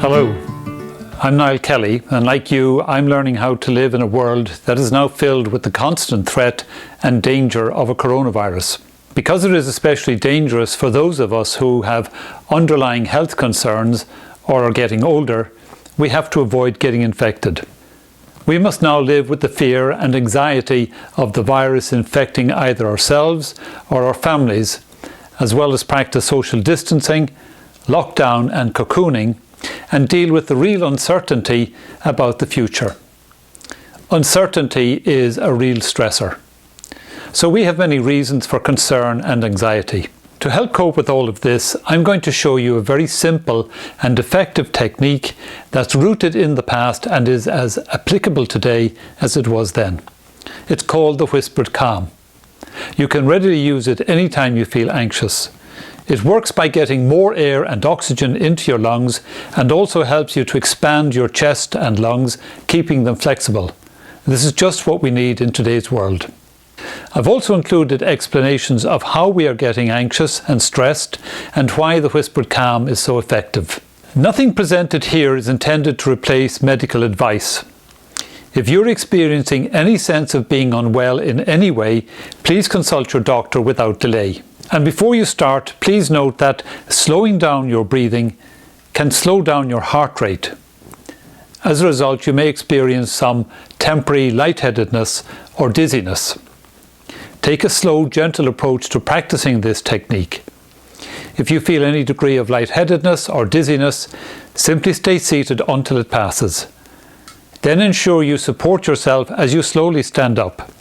Hello, I'm Niall Kelly, and like you, I'm learning how to live in a world that is now filled with the constant threat and danger of a coronavirus. Because it is especially dangerous for those of us who have underlying health concerns or are getting older, we have to avoid getting infected. We must now live with the fear and anxiety of the virus infecting either ourselves or our families, as well as practice social distancing, lockdown and cocooning, and deal with the real uncertainty about the future. Uncertainty is a real stressor. So we have many reasons for concern and anxiety. To help cope with all of this, I'm going to show you a very simple and effective technique that's rooted in the past and is as applicable today as it was then. It's called the whispered calm. You can readily use it anytime you feel anxious. It works by getting more air and oxygen into your lungs and also helps you to expand your chest and lungs, keeping them flexible. This is just what we need in today's world. I've also included explanations of how we are getting anxious and stressed and why the whispered calm is so effective. Nothing presented here is intended to replace medical advice. If you're experiencing any sense of being unwell in any way, please consult your doctor without delay. And before you start, please note that slowing down your breathing can slow down your heart rate. As a result, you may experience some temporary lightheadedness or dizziness. Take a slow, gentle approach to practicing this technique. If you feel any degree of lightheadedness or dizziness, simply stay seated until it passes. Then ensure you support yourself as you slowly stand up.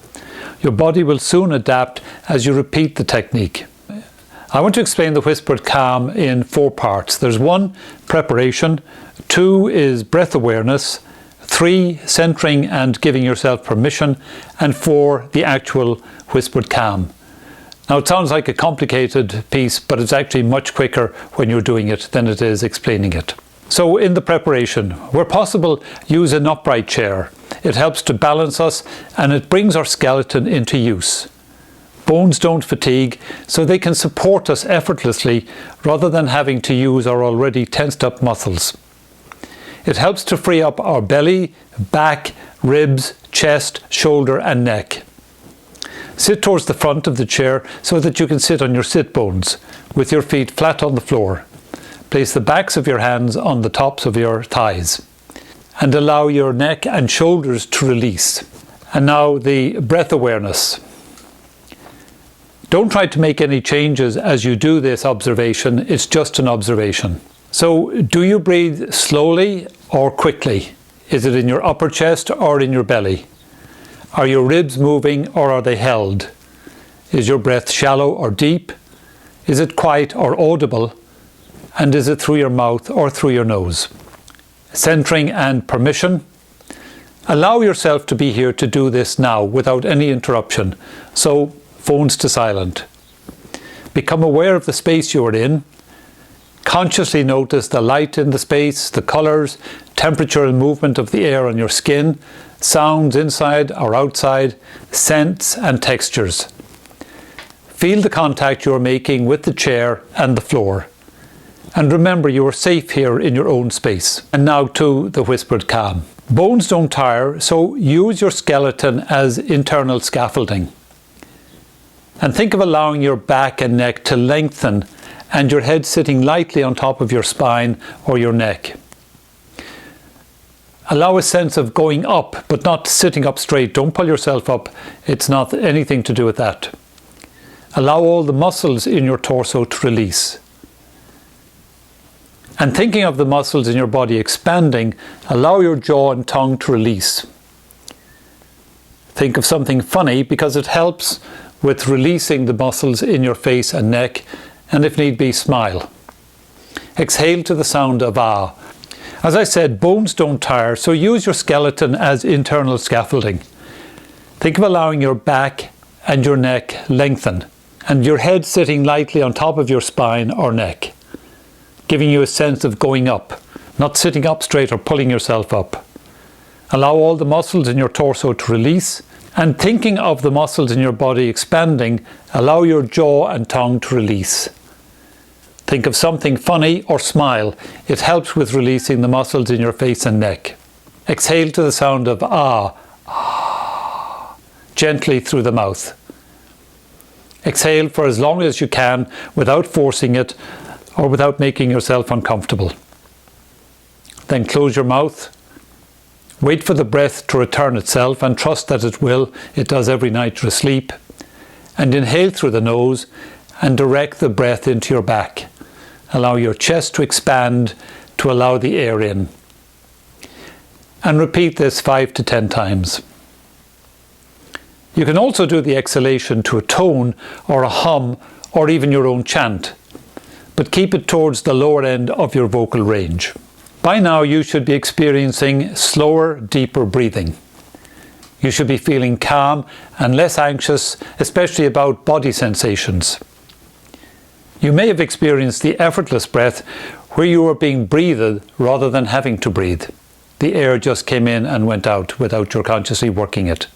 Your body will soon adapt as you repeat the technique. I want to explain the whispered calm in 4 parts. There's 1, preparation, 2 is breath awareness, 3, centering and giving yourself permission, and 4, the actual whispered calm. Now it sounds like a complicated piece, but it's actually much quicker when you're doing it than it is explaining it. So in the preparation, where possible, use an upright chair. It helps to balance us and it brings our skeleton into use. Bones don't fatigue, so they can support us effortlessly rather than having to use our already tensed up muscles. It helps to free up our belly, back, ribs, chest, shoulder and neck. Sit towards the front of the chair so that you can sit on your sit bones, with your feet flat on the floor. Place the backs of your hands on the tops of your thighs and allow your neck and shoulders to release. And now the breath awareness. Don't try to make any changes as you do this observation, it's just an observation. So, do you breathe slowly or quickly? Is it in your upper chest or in your belly? Are your ribs moving or are they held? Is your breath shallow or deep? Is it quiet or audible? And is it through your mouth or through your nose? Centering and permission. Allow yourself to be here to do this now without any interruption. So, phones to silent. Become aware of the space you are in. Consciously notice the light in the space, the colours, temperature and movement of the air on your skin, sounds inside or outside, scents and textures. Feel the contact you are making with the chair and the floor. And remember, you are safe here in your own space. And now to the whispered calm. Bones don't tire, so use your skeleton as internal scaffolding. And think of allowing your back and neck to lengthen and your head sitting lightly on top of your spine or your neck. Allow a sense of going up, but not sitting up straight. Don't pull yourself up. It's not anything to do with that. Allow all the muscles in your torso to release. And thinking of the muscles in your body expanding, allow your jaw and tongue to release. Think of something funny because it helps with releasing the muscles in your face and neck, and if need be, smile. Exhale to the sound of ah. As I said, bones don't tire, so use your skeleton as internal scaffolding. Think of allowing your back and your neck lengthen, and your head sitting lightly on top of your spine or neck, giving you a sense of going up, not sitting up straight or pulling yourself up. Allow all the muscles in your torso to release, and thinking of the muscles in your body expanding, allow your jaw and tongue to release. Think of something funny or smile. It helps with releasing the muscles in your face and neck. Exhale to the sound of ah, ah, gently through the mouth. Exhale for as long as you can without forcing it or without making yourself uncomfortable. Then close your mouth. Wait for the breath to return itself and trust that it will. It does every night you're asleep. And inhale through the nose and direct the breath into your back. Allow your chest to expand to allow the air in. And repeat this 5 to 10 times. You can also do the exhalation to a tone or a hum or even your own chant, but keep it towards the lower end of your vocal range. By now you should be experiencing slower, deeper breathing. You should be feeling calm and less anxious, especially about body sensations. You may have experienced the effortless breath where you were being breathed rather than having to breathe. The air just came in and went out without your consciously working it.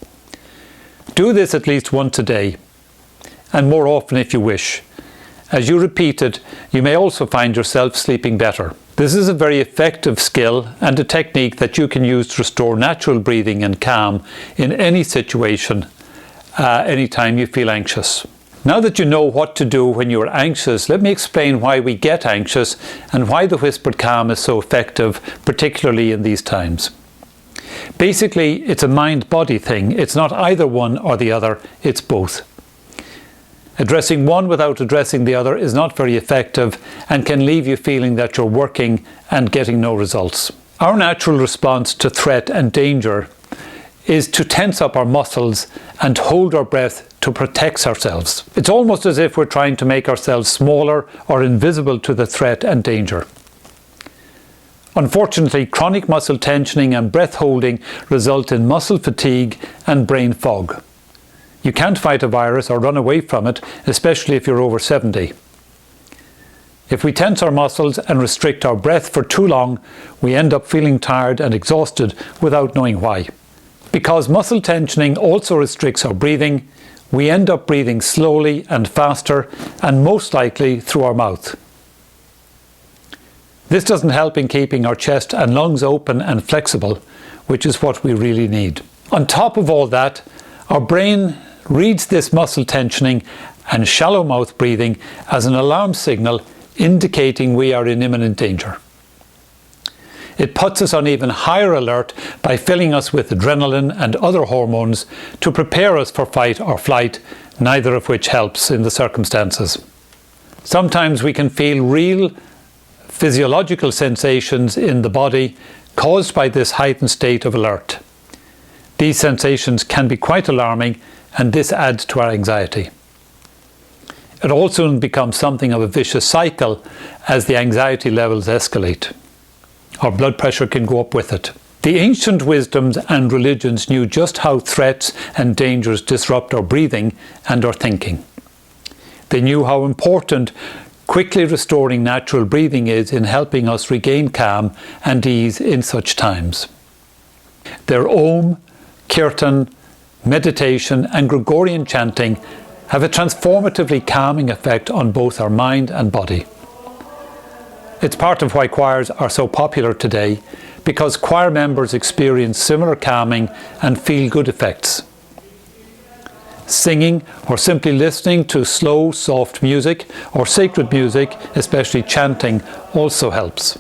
Do this at least once a day, and more often if you wish. As you repeat it, you may also find yourself sleeping better. This is a very effective skill and a technique that you can use to restore natural breathing and calm in any situation, anytime you feel anxious. Now that you know what to do when you are anxious, let me explain why we get anxious and why the whispered calm is so effective, particularly in these times. Basically, it's a mind-body thing. It's not either one or the other, it's both. Addressing one without addressing the other is not very effective and can leave you feeling that you're working and getting no results. Our natural response to threat and danger is to tense up our muscles and hold our breath to protect ourselves. It's almost as if we're trying to make ourselves smaller or invisible to the threat and danger. Unfortunately, chronic muscle tensioning and breath holding result in muscle fatigue and brain fog. You can't fight a virus or run away from it, especially if you're over 70. If we tense our muscles and restrict our breath for too long, we end up feeling tired and exhausted without knowing why. Because muscle tensioning also restricts our breathing, we end up breathing slowly and faster, and most likely through our mouth. This doesn't help in keeping our chest and lungs open and flexible, which is what we really need. On top of all that, our brain reads this muscle tensioning and shallow mouth breathing as an alarm signal indicating we are in imminent danger. It puts us on even higher alert by filling us with adrenaline and other hormones to prepare us for fight or flight, neither of which helps in the circumstances. Sometimes we can feel real physiological sensations in the body caused by this heightened state of alert. These sensations can be quite alarming, and this adds to our anxiety. It also becomes something of a vicious cycle as the anxiety levels escalate. Our blood pressure can go up with it. The ancient wisdoms and religions knew just how threats and dangers disrupt our breathing and our thinking. They knew how important quickly restoring natural breathing is in helping us regain calm and ease in such times. Their Om, Kirtan, meditation and Gregorian chanting have a transformatively calming effect on both our mind and body. It's part of why choirs are so popular today, because choir members experience similar calming and feel-good effects. Singing or simply listening to slow, soft music or sacred music, especially chanting, also helps.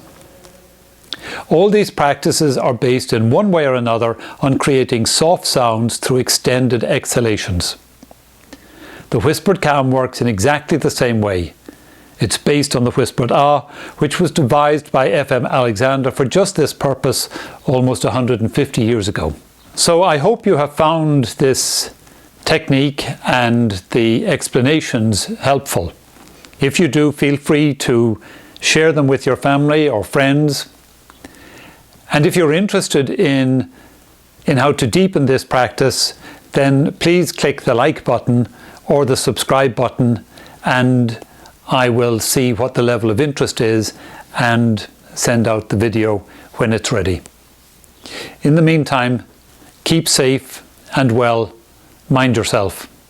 All these practices are based in one way or another on creating soft sounds through extended exhalations. The whispered calm works in exactly the same way. It's based on the whispered ah, which was devised by F.M. Alexander for just this purpose almost 150 years ago. So I hope you have found this technique and the explanations helpful. If you do, feel free to share them with your family or friends. And if you're interested in how to deepen this practice, then please click the like button or the subscribe button, and I will see what the level of interest is and send out the video when it's ready. In the meantime, keep safe and well. Mind yourself.